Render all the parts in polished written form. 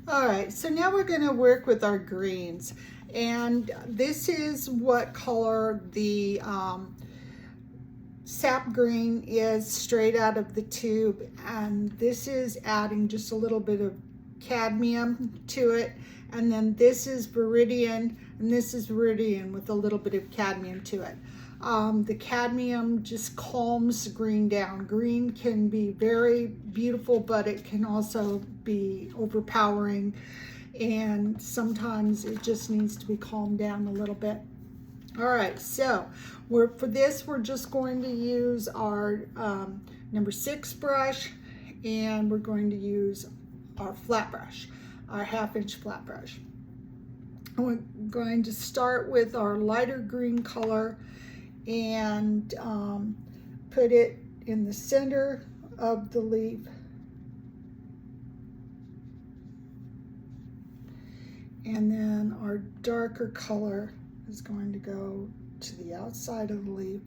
All right, so now we're going to work with our greens. And this is what color the sap green is straight out of the tube. And this is adding just a little bit of cadmium to it. And then this is viridian, and this is viridian with a little bit of cadmium to it. The cadmium just calms the green down. Green can be very beautiful, but it can also be overpowering, and sometimes it just needs to be calmed down a little bit. All right, so for this, we're just going to use our number 6 brush, and we're going to use our flat brush, our 1/2-inch flat brush. We're going to start with our lighter green color and put it in the center of the leaf. And then our darker color is going to go to the outside of the leaf.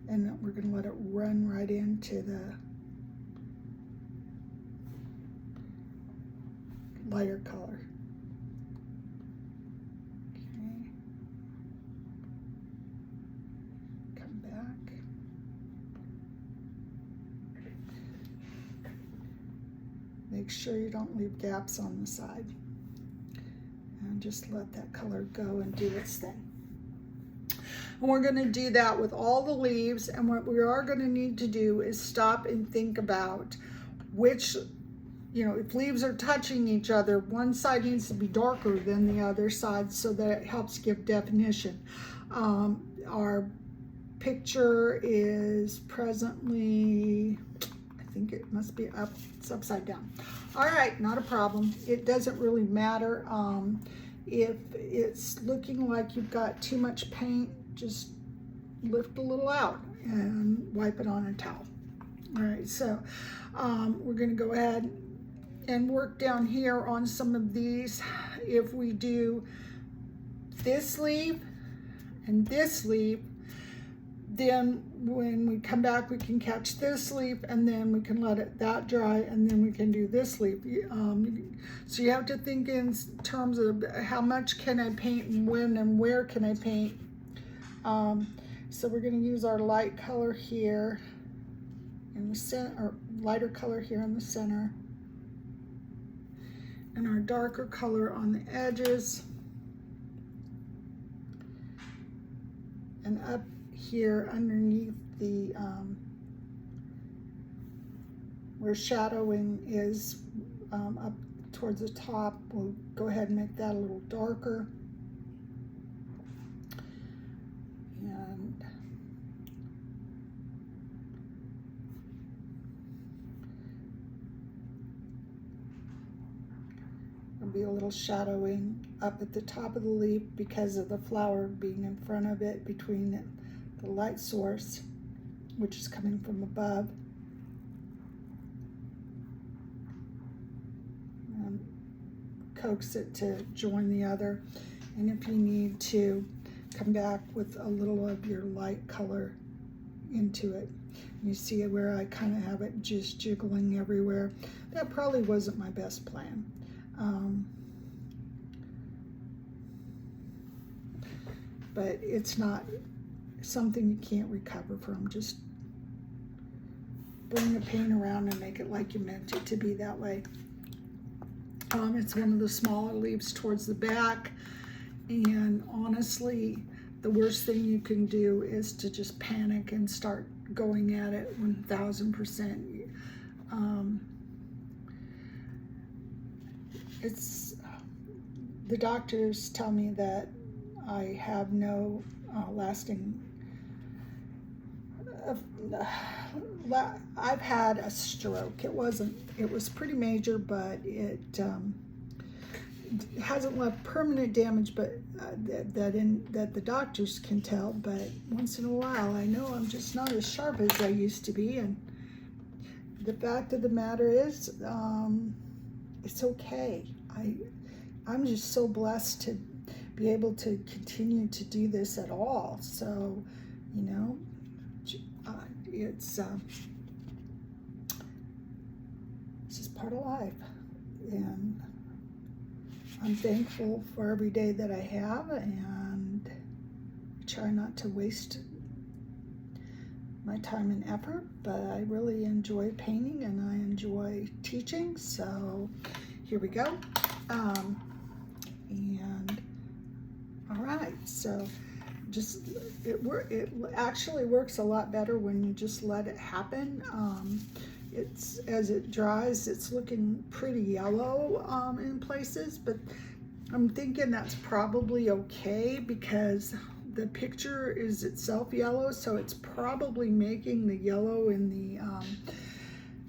And then we're going to let it run right into the lighter color. Okay. Come back. Make sure you don't leave gaps on the side. And just let that color go and do its thing. And we're going to do that with all the leaves. And what we are going to need to do is stop and think about which, if leaves are touching each other, one side needs to be darker than the other side so that it helps give definition. Our picture is presently, I think it must be up, it's upside down. All right, not a problem. It doesn't really matter. If it's looking like you've got too much paint, just lift a little out and wipe it on a towel. All right, so we're gonna go ahead and work down here on some of these. If we do this leaf and this leaf, then when we come back, we can catch this leaf, and then we can let that dry, and then we can do this leaf. So you have to think in terms of how much can I paint and when and where can I paint. So we're going to use our light color here in the center, or lighter color here in the center, and our darker color on the edges, and up here underneath the where shadowing is up towards the top. We'll go ahead and make that a little darker. And there'll be a little shadowing up at the top of the leaf because of the flower being in front of it, between the light source, which is coming from above. And coax it to join the other. And if you need to, come back with a little of your light color into it. You see where I kind of have it just jiggling everywhere. That probably wasn't my best plan. But it's not something you can't recover from. Just bring the paint around and make it like you meant it to be that way. It's one of the smaller leaves towards the back, and honestly, the worst thing you can do is to just panic and start going at it 1000%. The doctors tell me that I have no lasting. I've had a stroke. It was pretty major, but it hasn't left permanent damage, but that the doctors can tell. But once in a while, I know I'm just not as sharp as I used to be, and the fact of the matter is, it's okay. I'm just so blessed to be able to continue to do this at all. So, it's It's just part of life. And I'm thankful for every day that I have, and I try not to waste my time and effort, but I really enjoy painting and I enjoy teaching. So here we go. And all right, so just it actually works a lot better when you just let it happen. It's, as it dries, it's looking pretty yellow in places, but I'm thinking that's probably okay because the picture is itself yellow, so it's probably making the yellow in the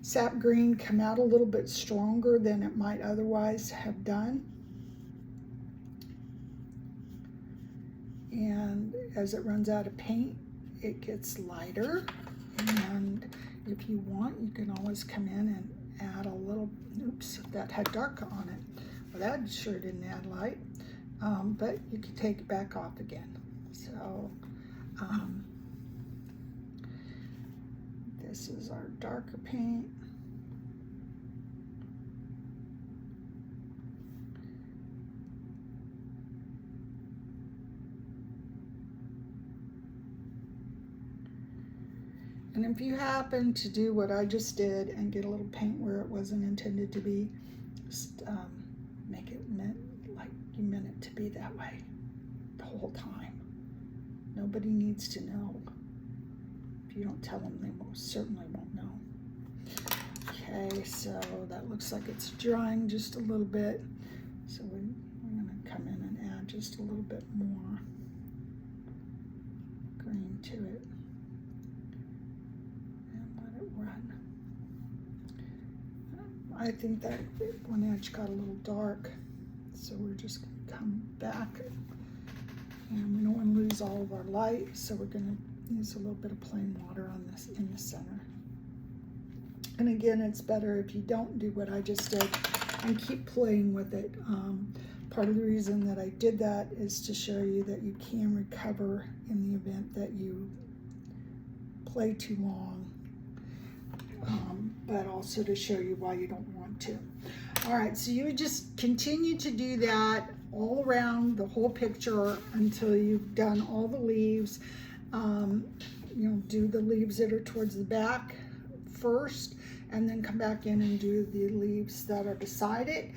sap green come out a little bit stronger than it might otherwise have done. And as it runs out of paint, it gets lighter. And if you want, you can always come in and add a little, oops, that had dark on it. Well, that sure didn't add light, but you can take it back off again. So this is our darker paint. And if you happen to do what I just did and get a little paint where it wasn't intended to be, just make it like you meant it to be that way the whole time. Nobody needs to know. If you don't tell them, they most certainly won't know. Okay, so that looks like it's drying just a little bit. So we're going to come in and add just a little bit more green to it. I think that one edge got a little dark, so we're just going to come back, and we don't want to lose all of our light, so we're going to use a little bit of plain water on this in the center. And again, it's better if you don't do what I just did and keep playing with it. Part of the reason that I did that is to show you that you can recover in the event that you play too long. But also to show you why you don't want to. All right, so you would just continue to do that all around the whole picture until you've done all the leaves. You know, do the leaves that are towards the back first, and then come back in and do the leaves that are beside it.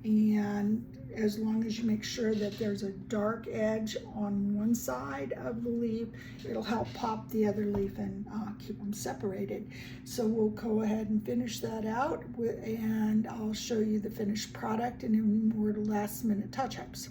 And as long as you make sure that there's a dark edge on one side of the leaf, it'll help pop the other leaf and keep them separated. So we'll go ahead and finish that out, and I'll show you the finished product and any more last minute touch-ups.